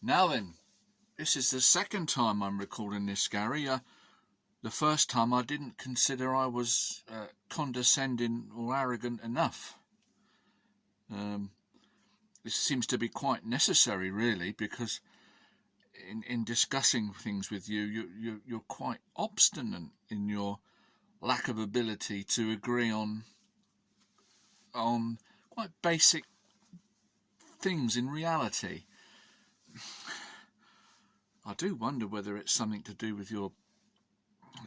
Now then, this is the second time I'm recording this, Gary. The first time I didn't consider I was condescending or arrogant enough. This seems to be quite necessary, really, because in discussing things with you're quite obstinate in your lack of ability to agree on quite basic things in reality. I do wonder whether it's something to do with your...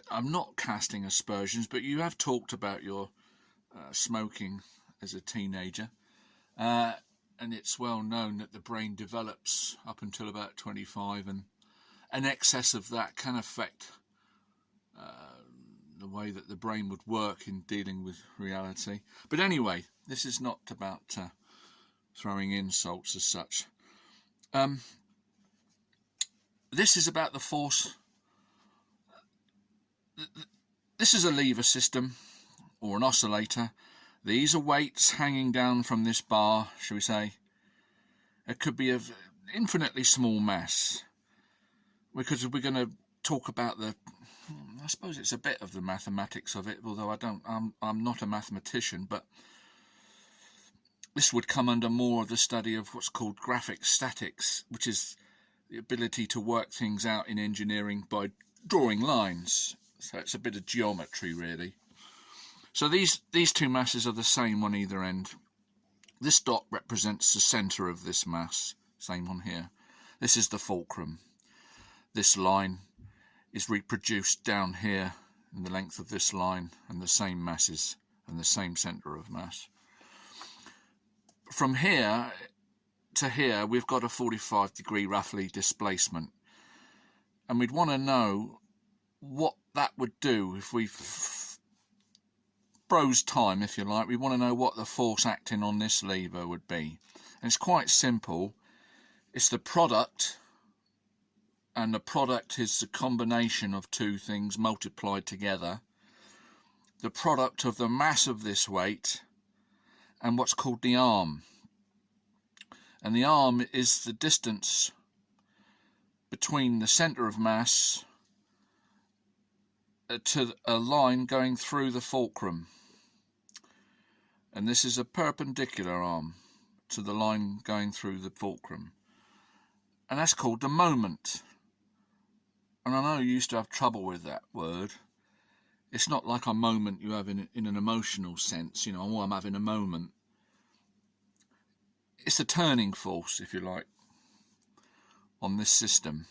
I'm not casting aspersions, but you have talked about your smoking as a teenager, and it's well known that the brain develops up until about 25, and an excess of that can affect the way that the brain would work in dealing with reality. But anyway, this is not about throwing insults as such. This is about the force. This is a lever system or an oscillator. These are weights hanging down from this bar, shall we say. It could be of infinitely small mass. Because we're going to talk about I suppose it's a bit of the mathematics of it, although I'm not a mathematician, but this would come under more of the study of what's called graphic statics, which is the ability to work things out in engineering by drawing lines. So it's a bit of geometry, really. So these two masses are the same on either end. This dot represents the centre of this mass, same on here. This is the fulcrum. This line is reproduced down here in the length of this line, and the same masses and the same centre of mass. From here to here, we've got a 45-degree roughly displacement, and we'd want to know what that would do if we froze time, if you like. We want to know what the force acting on this lever would be, and it's quite simple. It's the product, and the product is the combination of two things multiplied together. The product of the mass of this weight and what's called the arm. And the arm is the distance between the centre of mass to a line going through the fulcrum. And this is a perpendicular arm to the line going through the fulcrum. And that's called the moment. And I know you used to have trouble with that word. It's not like a moment you have in an emotional sense, you know, oh, I'm having a moment. It's the turning force, if you like, on this system.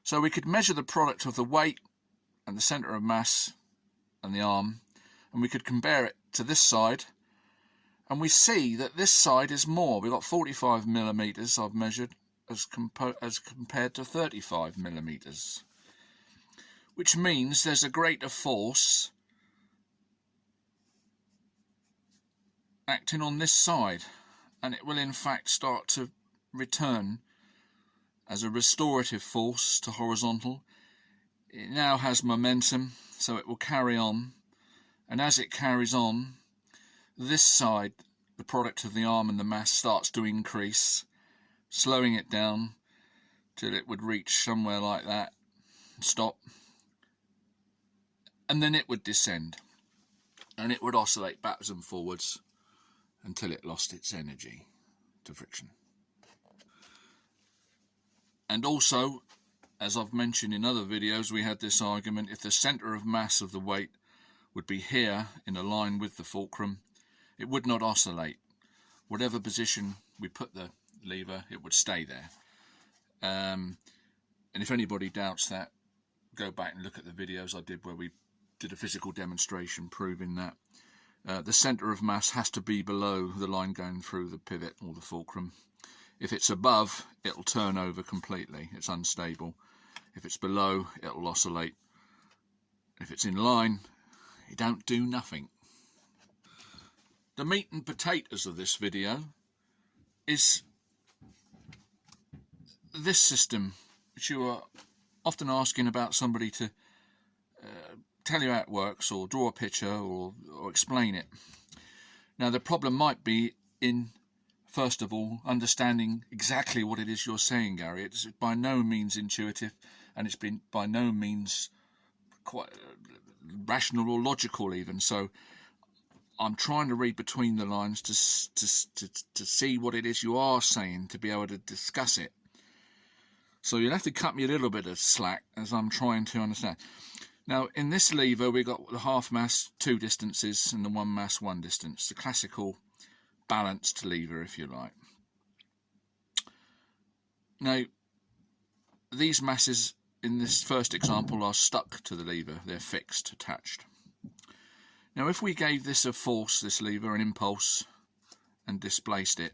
So we could measure the product of the weight and the centre of mass and the arm, and we could compare it to this side, and we see that this side is more. We've got 45 millimetres I've measured as compared to 35 millimetres, which means there's a greater force acting on this side, and it will in fact start to return as a restorative force to horizontal. It now has momentum, so it will carry on, and as it carries on, this side, the product of the arm and the mass, starts to increase, slowing it down till it would reach somewhere like that, stop, and then it would descend, and it would oscillate backwards and forwards until it lost its energy to friction. And also, as I've mentioned in other videos, we had this argument: if the centre of mass of the weight would be here in a line with the fulcrum, it would not oscillate. Whatever position we put the lever, it would stay there. And if anybody doubts that, go back and look at the videos I did where we did a physical demonstration proving that. The centre of mass has to be below the line going through the pivot or the fulcrum. If it's above, it'll turn over completely. It's unstable. If it's below, it'll oscillate. If it's in line, it don't do nothing. The meat and potatoes of this video is this system, which you are often asking about somebody to tell you how it works, or draw a picture, or explain it. Now the problem might be in first of all, understanding exactly what it is you're saying, Gary. It's by no means intuitive, and it's been by no means quite rational or logical even. So I'm trying to read between the lines to see what it is you are saying, to be able to discuss it. So you'll have to cut me a little bit of slack as I'm trying to understand. Now, in this lever, we've got the half mass, 2 distances, and the 1 mass, 1 distance. The classical balanced lever, if you like. Now, these masses in this first example are stuck to the lever. They're fixed, attached. Now, if we gave this a force, this lever, an impulse, and displaced it,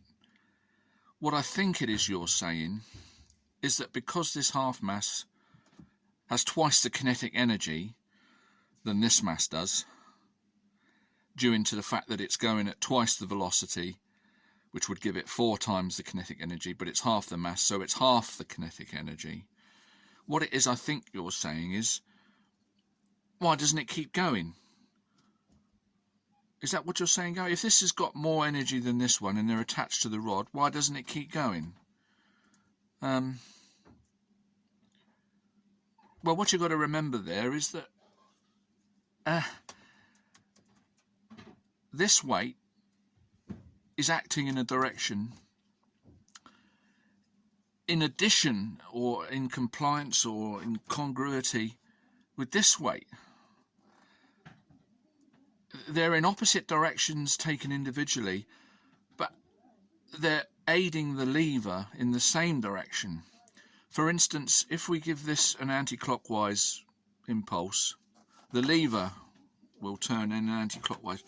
what I think it is you're saying is that because this half mass has twice the kinetic energy than this mass does, due to the fact that it's going at twice the velocity, which would give it 4 times the kinetic energy, but it's half the mass, so it's half the kinetic energy. What it is I think you're saying is, why doesn't it keep going? Is that what you're saying, Gary? If this has got more energy than this one and they're attached to the rod, why doesn't it keep going? Well, what you've got to remember there is that this weight is acting in a direction in addition or in compliance or in congruity with this weight. They're in opposite directions taken individually, but they're aiding the lever in the same direction. For instance, if we give this an anti-clockwise impulse, the lever will turn in anti-clockwise.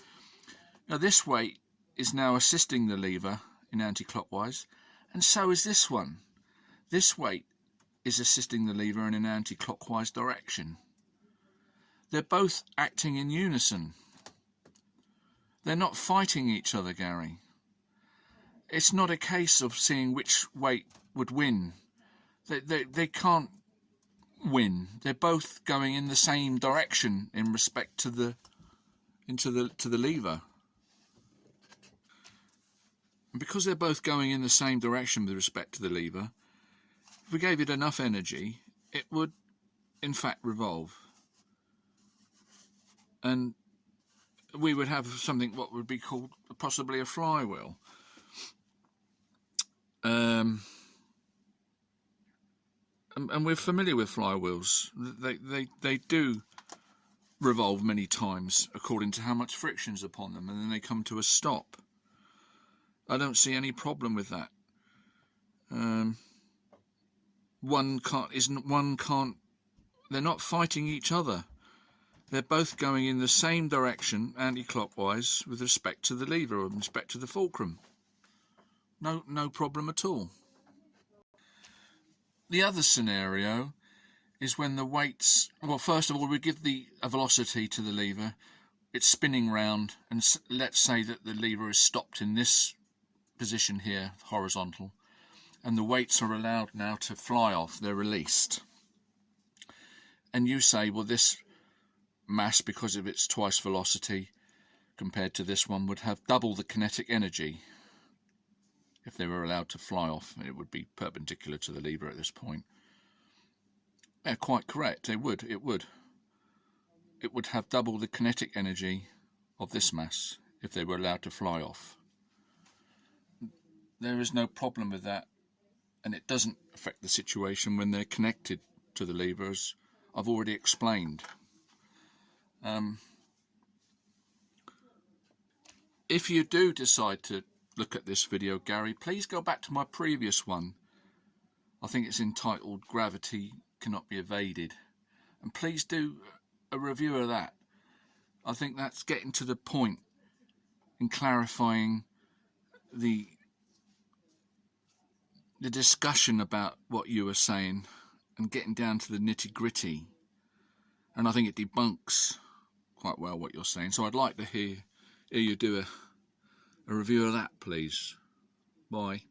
Now this weight is now assisting the lever in anti-clockwise, and so is this one. This weight is assisting the lever in an anti-clockwise direction. They're both acting in unison. They're not fighting each other, Gary. It's not a case of seeing which weight would win. They can't win. They're both going in the same direction in respect to the lever. And because they're both going in the same direction with respect to the lever, if we gave it enough energy, it would in fact revolve. And we would have something what would be called possibly a flywheel. And we're familiar with flywheels. They do revolve many times according to how much friction's upon them, and then they come to a stop. I don't see any problem with that. They're not fighting each other. They're both going in the same direction, anti-clockwise, with respect to the lever or with respect to the fulcrum. No problem at all. The other scenario is when the weights, well, first of all, we give a velocity to the lever, it's spinning round, and let's say that the lever is stopped in this position here, horizontal, and the weights are allowed now to fly off, they're released. And you say, well, this mass, because of its twice velocity compared to this one, would have double the kinetic energy. If they were allowed to fly off, it would be perpendicular to the lever at this point. They're quite correct. It would have double the kinetic energy of this mass if they were allowed to fly off. There is no problem with that, and it doesn't affect the situation when they're connected to the lever, as I've already explained. If you do decide to look at this video, Gary, please go back to my previous one. I think it's entitled Gravity Cannot Be Evaded, and please do a review of that. I think that's getting to the point in clarifying the discussion about what you were saying and getting down to the nitty-gritty, and I think it debunks quite well what you're saying. So I'd like to hear you do a review of that, please. Bye.